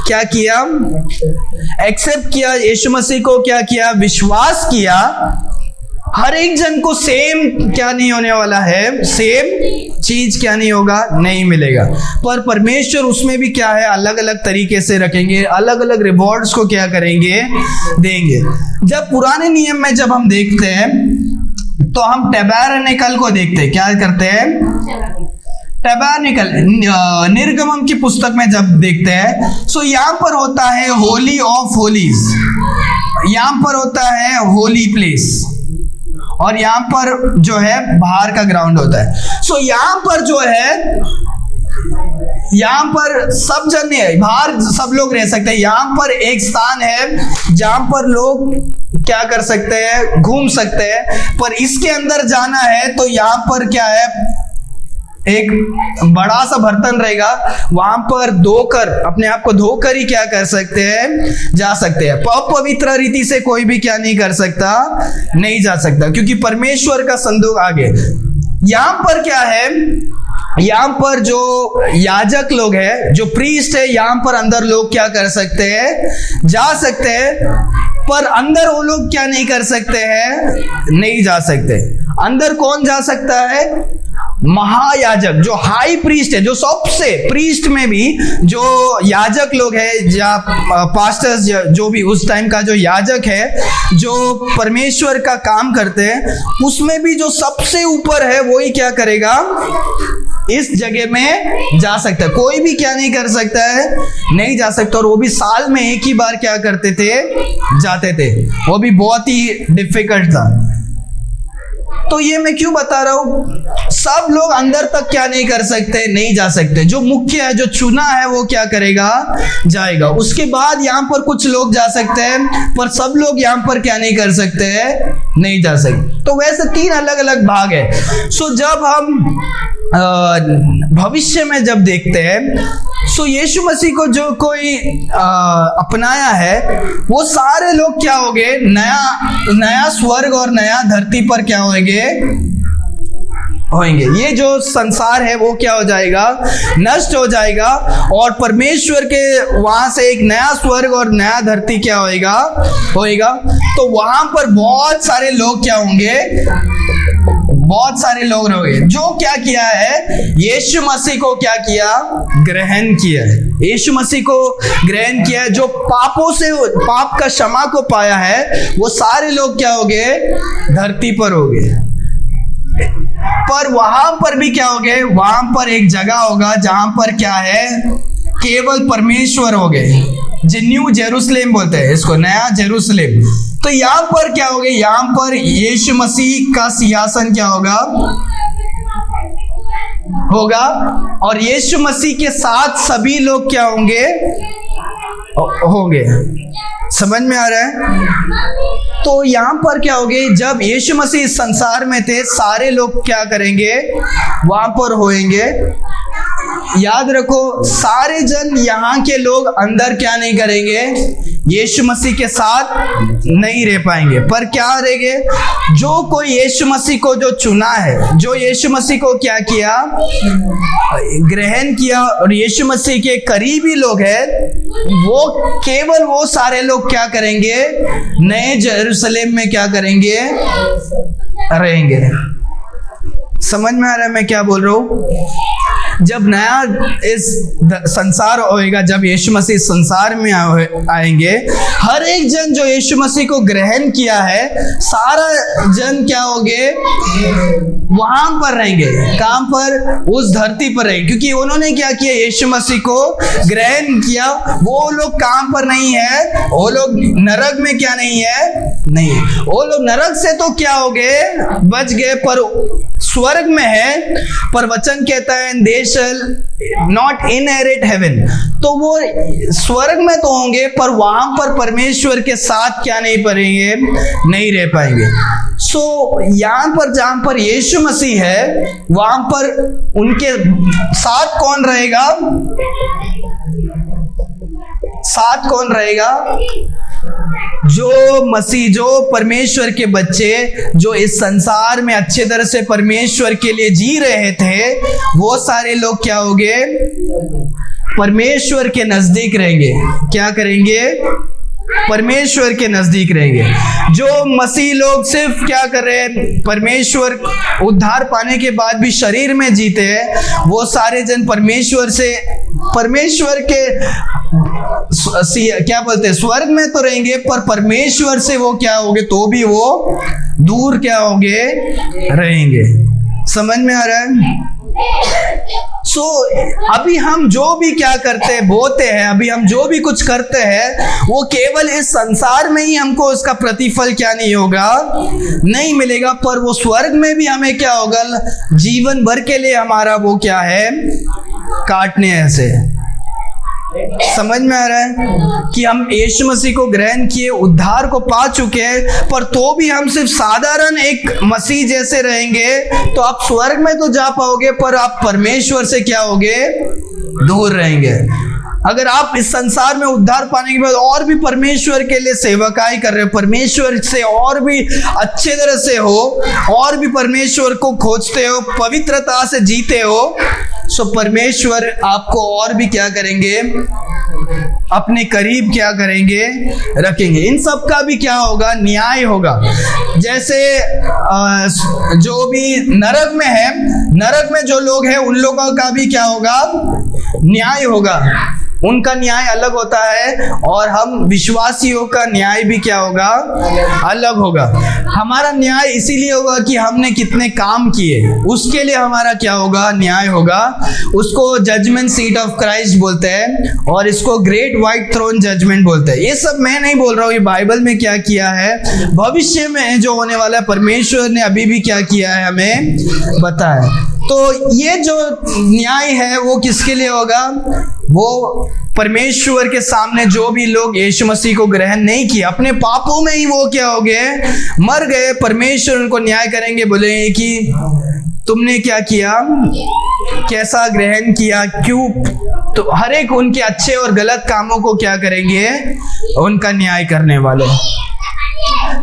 क्या किया, एक्सेप्ट किया, यीशु मसीह को क्या किया, विश्वास किया, हर एक जन को सेम क्या नहीं होने वाला है, सेम चीज क्या नहीं होगा, नहीं मिलेगा। पर परमेश्वर उसमें भी क्या है, अलग अलग तरीके से रखेंगे, अलग अलग रिवॉर्ड्स को क्या करेंगे, देंगे। जब पुराने नियम में जब हम देखते हैं तो हम टैबरनेकल को देखते हैं, क्या करते हैं, टैबरनेकल, निर्गमन की पुस्तक में जब देखते हैं, सो यहाँ पर होता है होली ऑफ होलीज, यहाँ पर होता है होली प्लेस, और यहाँ पर जो है बाहर का ग्राउंड होता है। सो यहाँ पर जो है, यहाँ पर सब जन है, बाहर सब लोग रह सकते हैं। यहाँ पर एक स्थान है जहाँ पर लोग क्या कर सकते हैं, घूम सकते हैं। पर इसके अंदर जाना है तो यहाँ पर क्या है, एक बड़ा सा बर्तन रहेगा, वहां पर धोकर, अपने आप को धोकर ही क्या कर सकते हैं, जा सकते हैं। अपवित्र रीति से कोई भी क्या नहीं कर सकता, नहीं जा सकता, क्योंकि परमेश्वर का संदूक आगे। यहाँ पर क्या है, यहाँ पर जो याजक लोग हैं, जो प्रीस्ट है, यहाँ पर अंदर लोग क्या कर सकते हैं, जा सकते हैं। पर अंदर वो लोग क्या नहीं कर सकते हैं, नहीं जा सकते। अंदर कौन जा सकता है, महायाजक, जो हाई प्रीस्ट है, जो सबसे प्रीस्ट में भी जो याजक लोग हैं, या पास्टर्स, जो भी उस टाइम का जो याजक है, जो परमेश्वर का काम करते हैं, उसमें भी जो सबसे ऊपर है वही क्या करेगा, इस जगह में जा सकता है। कोई भी क्या नहीं कर सकता है, नहीं जा सकता। और वो भी साल में एक ही बार क्या करते थे, जाते थे, वो भी बहुत ही डिफिकल्ट था। तो ये मैं क्यों बता रहा हूं, सब लोग अंदर तक क्या नहीं कर सकते, नहीं जा सकते। जो मुख्य है, जो चुना है, वो क्या करेगा, जाएगा। उसके बाद यहाँ पर कुछ लोग जा सकते हैं, पर सब लोग यहाँ पर क्या नहीं कर सकते हैं, नहीं जा सकते। तो वैसे 3 अलग अलग भाग है। सो जब हम भविष्य में जब देखते हैं, सो यीशु मसीह को जो कोई अपनाया है, वो सारे लोग क्या होंगे, नया स्वर्ग और नया धरती पर क्या होंगे, ये जो संसार है वो क्या हो जाएगा, नष्ट हो जाएगा। और परमेश्वर के वहां से एक नया स्वर्ग और नया धरती क्या होएगा। तो वहां पर बहुत सारे लोग क्या होंगे, बहुत सारे लोग रहोगे जो क्या किया है, यीशु मसीह को क्या किया, ग्रहण किया है। यीशु मसीह को ग्रहण किया है, जो पापों से पाप का क्षमा को पाया है, वो सारे लोग क्या हो गए, धरती पर हो गए। पर वहां पर भी क्या हो गए, वहां पर एक जगह होगा जहां पर क्या है, केवल परमेश्वर हो गए, जो न्यू जेरूसलेम बोलते हैं इसको, नया जेरूसलेम। तो यहाँ पर क्या हो गया, यहाँ पर यीशु मसीह का सिंहासन क्या होगा, और यीशु मसीह के साथ सभी लोग क्या होंगे, होंगे। समझ में आ रहा है? तो यहाँ पर क्या हो गया, जब यीशु मसीह इस संसार में थे, सारे लोग क्या करेंगे, वहां पर होएंगे। याद रखो, सारे जन यहाँ के लोग अंदर क्या नहीं करेंगे, यीशु मसीह के साथ नहीं रह पाएंगे। पर क्या रहेंगे, जो कोई यीशु मसीह को जो चुना है, जो यीशु मसीह को क्या किया, ग्रहण किया, और यीशु मसीह के करीबी लोग हैं, वो केवल वो सारे लोग क्या करेंगे, नए जेरूसलेम में क्या करेंगे, रहेंगे। समझ में आ रहा है मैं क्या बोल रहा हूँ? जब नया इस संसार होएगा, जब यीशु मसीह संसार में आएंगे, हर एक जन जो यीशु मसीह को ग्रहण किया है, सारा जन क्या होंगे, वहां पर रहेंगे। कहां पर, उस धरती पर रहेंगे, क्योंकि उन्होंने क्या किया, यीशु मसीह को ग्रहण किया। वो लोग कहां पर नहीं है, वो लोग नरक में क्या नहीं है, नहीं, वो लोग नरक से तो क्या हो गए, बच गए, पर स्वर्ग में है। पर वचन कहता है दे शैल नॉट इनहेरिट हेवन, तो वो स्वर्ग में तो होंगे, पर वहां पर परमेश्वर के साथ क्या नहीं करेंगे, नहीं रह पाएंगे। सो यहाँ पर जहां पर यीशु मसीह है, वहां पर उनके साथ कौन रहेगा, साथ कौन रहेगा, जो मसीह, जो परमेश्वर के बच्चे, जो इस संसार में अच्छे तरह से परमेश्वर के लिए जी रहे थे, वो सारे लोग क्या होंगे, परमेश्वर के नजदीक रहेंगे। क्या करेंगे, परमेश्वर के नजदीक रहेंगे। जो मसीह लोग सिर्फ क्या कर रहे हैं, परमेश्वर उद्धार पाने के बाद भी शरीर में जीते हैं, वो सारे जन परमेश्वर से, परमेश्वर के क्या बोलते हैं, स्वर्ग में तो रहेंगे, पर परमेश्वर से वो क्या होंगे, तो भी वो दूर क्या होंगे, रहेंगे। समझ में आ रहा है? अभी हम जो भी क्या करते हैं, बोते हैं, अभी हम जो भी कुछ करते हैं, वो केवल इस संसार में ही हमको उसका प्रतिफल क्या नहीं होगा, नहीं मिलेगा, पर वो स्वर्ग में भी हमें क्या होगा, जीवन भर के लिए हमारा वो क्या है, काटने ऐसे। समझ में आ रहा है कि हम यीशु मसीह को ग्रहण किए, उद्धार को पा चुके हैं, पर तो भी हम सिर्फ साधारण एक मसीह जैसे रहेंगे, तो आप स्वर्ग में तो जा पाओगे, पर आप परमेश्वर से क्या होगे, दूर रहेंगे। अगर आप इस संसार में उद्धार पाने के बाद और भी परमेश्वर के लिए सेवकाई कर रहे हो, परमेश्वर से और भी अच्छे तरह से हो, और भी परमेश्वर को खोजते हो, पवित्रता से जीते हो, सो परमेश्वर आपको और भी क्या करेंगे, अपने करीब क्या करेंगे, रखेंगे। इन सब का भी क्या होगा, न्याय होगा। जैसे जो भी नरक में है, नरक में जो लोग हैं, उन लोगों का भी क्या होगा, न्याय होगा। उनका न्याय अलग होता है, और हम विश्वासियों का न्याय भी क्या होगा, अलग होगा। हमारा न्याय इसीलिए होगा कि हमने कितने काम किए, उसके लिए हमारा क्या होगा, न्याय होगा। उसको जजमेंट सीट ऑफ क्राइस्ट बोलते हैं, और इसको ग्रेट व्हाइट थ्रोन जजमेंट बोलते हैं। ये सब मैं नहीं बोल रहा हूँ, ये बाइबल में क्या किया है, भविष्य में जो होने वाला है, परमेश्वर ने अभी भी क्या किया है, हमें बताया। तो ये जो न्याय है वो किसके लिए होगा, वो परमेश्वर के सामने जो भी लोग यीशु मसीह को ग्रहण नहीं किया, अपने पापों में ही वो क्या हो गए, मर गए, परमेश्वर उनको न्याय करेंगे, बोलेंगे कि तुमने क्या किया, कैसा ग्रहण किया, क्यों। तो हर एक उनके अच्छे और गलत कामों को क्या करेंगे, उनका न्याय करने वाले।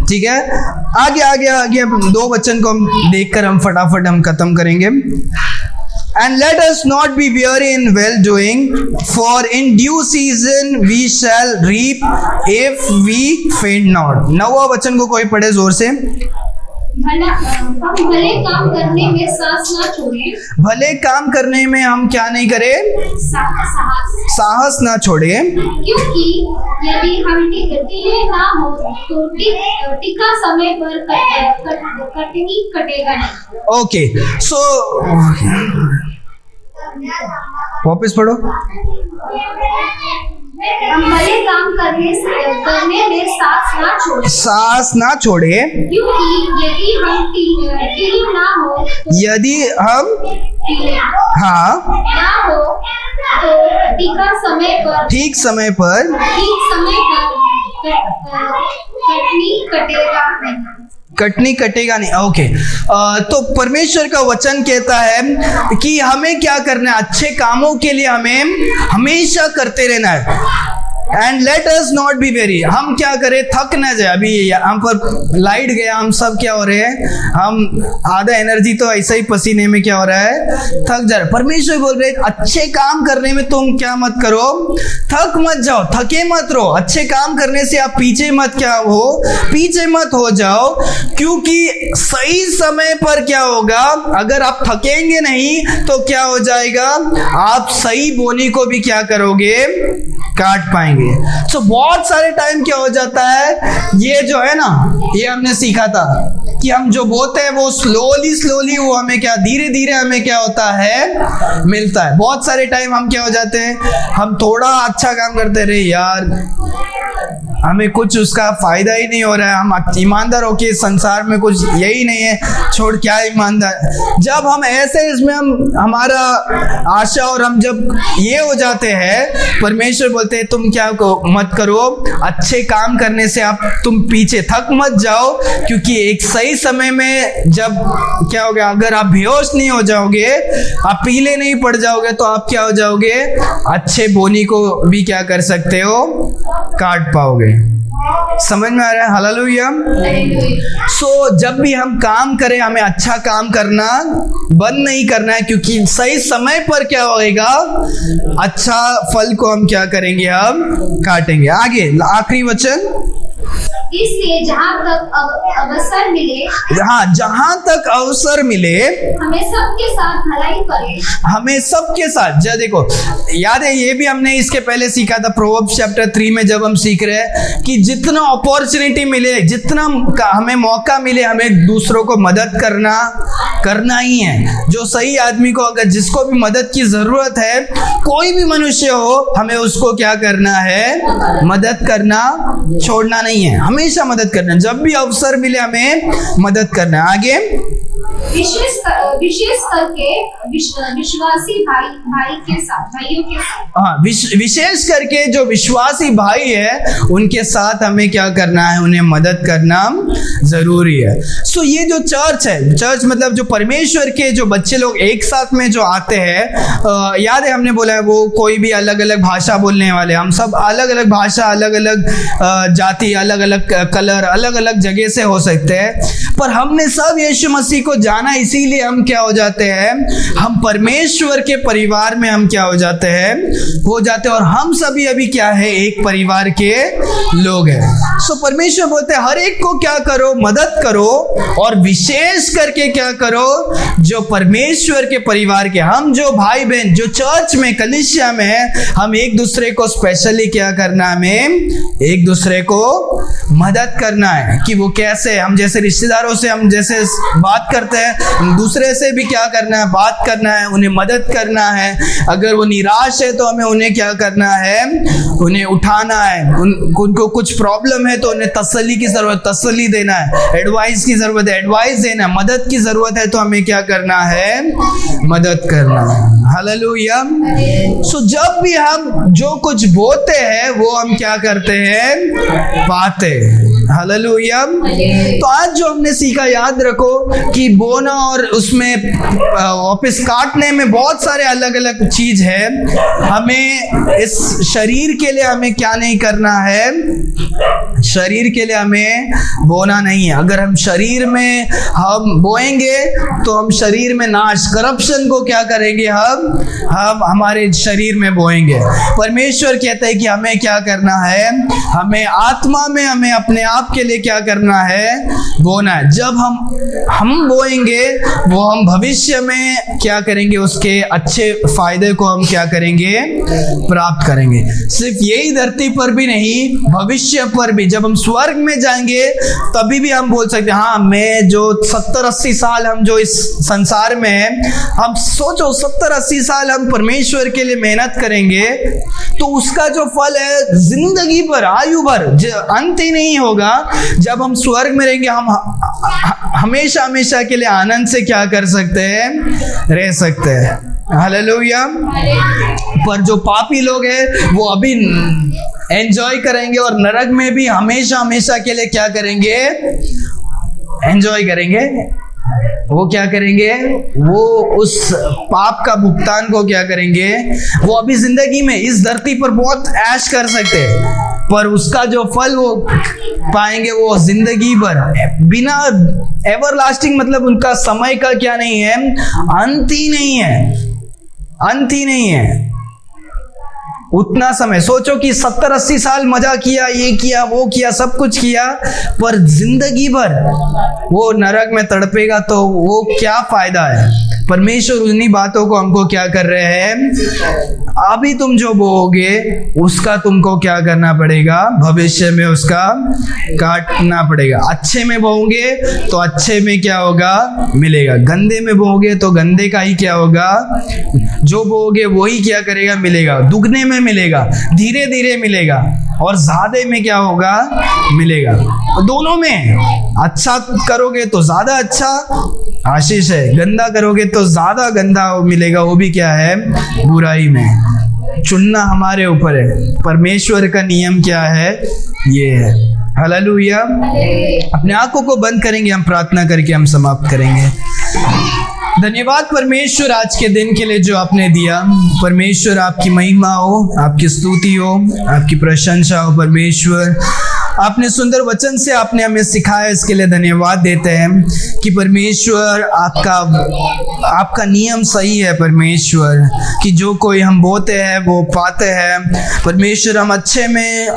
ठीक है, आगे आगे आगे दो वचन को हम देखकर हम फटाफट हम खत्म करेंगे। And let us not be weary in well doing, for in due season we shall reap if we faint not. 9वां वचन को कोई पढ़े जोर से। भले काम करने में साहस ना छोड़ें। भले काम करने में हम क्या नहीं करें, साहस ना छोड़े, क्योंकि यदि हम टीले ना हो तो टीका समय पर कटनी कटेगा नहीं। ओके, सो वापस पढ़ो। हम भले काम करने में साहस ना छोड़े, क्योंकि यदि हम टीले ना हो, यदि हम हाँ ना हो तो ठीक समय पर कटनी कटेगा नहीं। ओके, तो परमेश्वर का वचन कहता है कि हमें क्या करना है, अच्छे कामों के लिए हमें हमेशा करते रहना है। And let us not be very, हम क्या करें, थक ना जाए। अभी हम पर लाइट गया, हम सब क्या हो रहे हैं, हम आधा एनर्जी तो ऐसा ही पसीने में क्या हो रहा है, थक जा रहे। परमेश्वर बोल रहे अच्छे काम करने में तुम क्या मत करो, थक मत जाओ, थके मत रहो। अच्छे काम करने से आप पीछे मत हो जाओ, क्योंकि सही समय पर क्या होगा, अगर आप थकेंगे नहीं तो क्या हो जाएगा, आप सही बोनी को भी क्या करोगे, काट पाएंगे। सो बहुत सारे टाइम क्या हो जाता है, ये जो है ना, ये हमने सीखा था कि हम जो बोते हैं वो स्लोली वो हमें क्या, धीरे धीरे हमें क्या होता है, मिलता है। बहुत सारे टाइम हम क्या हो जाते हैं, हम थोड़ा अच्छा काम करते रहे यार, हमें कुछ उसका फायदा ही नहीं हो रहा है, हम ईमानदार हो के संसार में कुछ यही नहीं है, छोड़ क्या ईमानदार। जब हम ऐसे इसमें हम हमारा आशा और हम जब ये हो जाते हैं, परमेश्वर बोलते हैं तुम क्या मत करो, अच्छे काम करने से तुम पीछे थक मत जाओ, क्योंकि एक सही समय में जब क्या हो गया, अगर आप बेहोश नहीं हो जाओगे, आप पीले नहीं पड़ जाओगे, तो आप क्या हो जाओगे, अच्छे बोनी को भी क्या कर सकते हो, काट पाओगे। समझ में आ रहा है? हालेलुया। सो जब भी हम काम करें, हमें अच्छा काम करना बंद नहीं करना है, क्योंकि सही समय पर क्या होएगा, अच्छा फल को हम क्या करेंगे, हम काटेंगे। आगे आखिरी वचन, इसलिए जहाँ तक अवसर मिले, जहाँ तक अवसर मिले हमें सबके साथ भलाई करें। हमें सबके साथ, देखो याद है, ये भी हमने इसके पहले सीखा था प्रोवर्ब्स चैप्टर 3 में, जब हम सीख रहे हैं कि जितना अपॉर्चुनिटी मिले, जितना हमें मौका मिले, हमें दूसरों को मदद करना ही है। जो सही आदमी को, अगर जिसको भी मदद की जरूरत है, कोई भी मनुष्य हो, हमें उसको क्या करना है, मदद करना छोड़ना नहीं है, हमेशा मदद करना। जब भी अवसर मिले हमें मदद करना। आगे, विशेष करके विश्वासी भाइयों के साथ। हाँ, विशेष करके जो विश्वासी भाई है उनके साथ हमें क्या करना है, उन्हें मदद करना जरूरी है। सो ये जो चर्च है, चर्च मतलब जो परमेश्वर के जो बच्चे लोग एक साथ में जो आते हैं, याद है हमने बोला है वो कोई भी अलग अलग भाषा बोलने वाले, हम सब अलग अलग भाषा, अलग अलग जाति, अलग अलग कलर, अलग अलग जगह से हो सकते हैं, पर हमने सब यीशु मसीह को जाना, इसीलिए हम क्या हो जाते हैं, हम परमेश्वर के परिवार में हम क्या हो जाते हैं, और हम सभी अभी क्या है, एक परिवार के लोग हैं। सो परमेश्वर बोलते हैं हर एक को क्या करो, मदद करो, और विशेष करके क्या करो, जो परमेश्वर के परिवार के, हम जो भाई बहन जो चर्च में, कलीसिया में है, हम एक दूसरे को स्पेशली क्या करना, हमें एक दूसरे को मदद करना है। कि वो कैसे, हम जैसे रिश्तेदारों से हम जैसे बात करते हैं, दूसरे से भी क्या करना है, बात करना है, उन्हें मदद करना है। अगर वो निराश है तो हमें उन्हें क्या करना है, उन्हें उठाना है। उनको कुछ प्रॉब्लम है तो उन्हें तसल्ली की जरूरत, तसल्ली देना है। एडवाइस की जरूरत है, एडवाइस देना है। मदद की जरूरत है तो हमें क्या करना है, मदद करना है। हालेलुया। सो जब भी हम जो कुछ बोते हैं वो हम क्या करते हैं, पाते। हालेलुया। तो आज जो हमने सीखा, याद रखो कि बोना और उसमें वापस काटने में बहुत सारे अलग अलग चीज है। हमें इस शरीर के लिए हमें क्या नहीं करना है, शरीर के लिए हमें बोना नहीं है। अगर हम शरीर में हम बोएंगे तो हम शरीर में नाश, करप्शन को क्या करेंगे, हम हमारे शरीर में बोएंगे। परमेश्वर कहता है कि हमें क्या करना है, हमें आत्मा में हमें अपने आपके लिए क्या करना है, बोना है। जब हम बोएंगे वो हम भविष्य में क्या करेंगे, उसके अच्छे फायदे को हम क्या करेंगे, प्राप्त करेंगे। सिर्फ यही धरती पर भी नहीं, भविष्य पर भी, जब हम स्वर्ग में जाएंगे तभी भी हम बोल सकते हैं, हाँ मैं जो 70-80 साल हम जो इस संसार में है, हम सोचो 70-80 साल हम परमेश्वर के लिए मेहनत करेंगे तो उसका जो फल है जिंदगी भर, आयु भर, अंत ही नहीं होगा। जब हम स्वर्ग में रहेंगे हम हमेशा हमेशा के लिए आनंद से क्या कर सकते हैं, रह सकते हैं। हालेलुया। पर जो पापी लोग हैं वो अभी एंजॉय करेंगे और नरक में भी हमेशा हमेशा के लिए क्या करेंगे, एंजॉय करेंगे। वो क्या करेंगे, वो उस पाप का भुगतान को क्या करेंगे, वो अभी जिंदगी में इस धरती पर बहुत ऐश कर सकते हैं, पर उसका जो फल वो पाएंगे वो जिंदगी भर, बिना एवरलास्टिंग, मतलब उनका समय का क्या नहीं है, अंत ही नहीं है, अंत ही नहीं है। उतना समय सोचो कि 70-80 साल मजा किया, ये किया वो किया, सब कुछ किया, पर जिंदगी भर वो नरक में तड़पेगा तो वो क्या फायदा है। परमेश्वर उन्हीं बातों को हमको क्या कर रहे हैं, अभी तुम जो बोओगे उसका तुमको क्या करना पड़ेगा, भविष्य में उसका काटना पड़ेगा। अच्छे में बोओगे तो अच्छे में क्या होगा, मिलेगा। गंदे में बोओगे तो गंदे का ही क्या होगा, जो बोओगे वही क्या करेगा, मिलेगा। दुगने में मिलेगा, धीरे धीरे मिलेगा, और ज्यादा में क्या होगा, मिलेगा। दोनों में अच्छा करोगे तो ज्यादा अच्छा आशीष है, गंदा करोगे तो ज्यादा गंदा मिलेगा, वो भी क्या है, बुराई में। चुनना हमारे ऊपर है। परमेश्वर का नियम क्या है, ये है। हालेलुया। अपने आंखों को बंद करेंगे, हम प्रार्थना करके हम समाप्त करेंगे। धन्यवाद परमेश्वर आज के दिन के लिए जो आपने दिया। परमेश्वर आपकी महिमा हो, आपकी स्तुति हो, आपकी प्रशंसा हो। परमेश्वर आपने सुंदर वचन से आपने हमें सिखाया, इसके लिए धन्यवाद देते हैं कि परमेश्वर आपका नियम सही है। परमेश्वर कि जो कोई हम बोते हैं वो पाते हैं। परमेश्वर हम अच्छे में,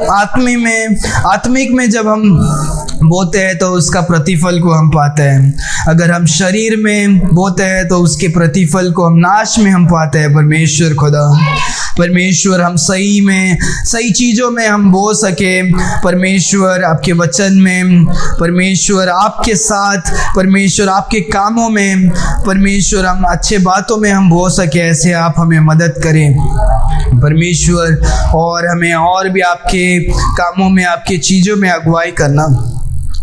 आत्मिक में जब हम बोते हैं तो उसका प्रतिफल को हम पाते हैं। अगर हम शरीर में बोते हैं तो उसके प्रतिफल को हम नाश में हम पाते हैं। परमेश्वर खुदा, परमेश्वर हम सही चीज़ों में हम बो सके। परमेश्वर आपके वचन में, परमेश्वर आपके साथ, परमेश्वर आपके कामों में, परमेश्वर हम अच्छे बातों में हम बो सके, ऐसे आप हमें मदद करें परमेश्वर। और हमें और भी आपके कामों में, आपके चीज़ों में अगुवाई करना।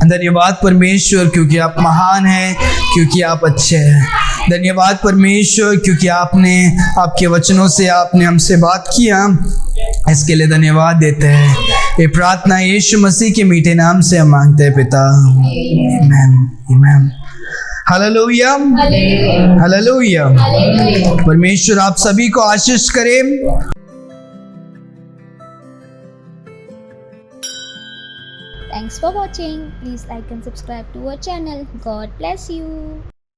धन्यवाद परमेश्वर क्योंकि आप महान हैं, क्योंकि आप अच्छे हैं। धन्यवाद परमेश्वर क्योंकि आपने आपके वचनों से आपने हमसे बात किया, इसके लिए धन्यवाद देते हैं। ये प्रार्थना यीशु मसीह के मीठे नाम से हम मांगते हैं पिता, आमीन आमीन। Hallelujah hallelujah. परमेश्वर आप सभी को आशीष करें। Thanks for watching. Please like and subscribe to our channel. God bless you.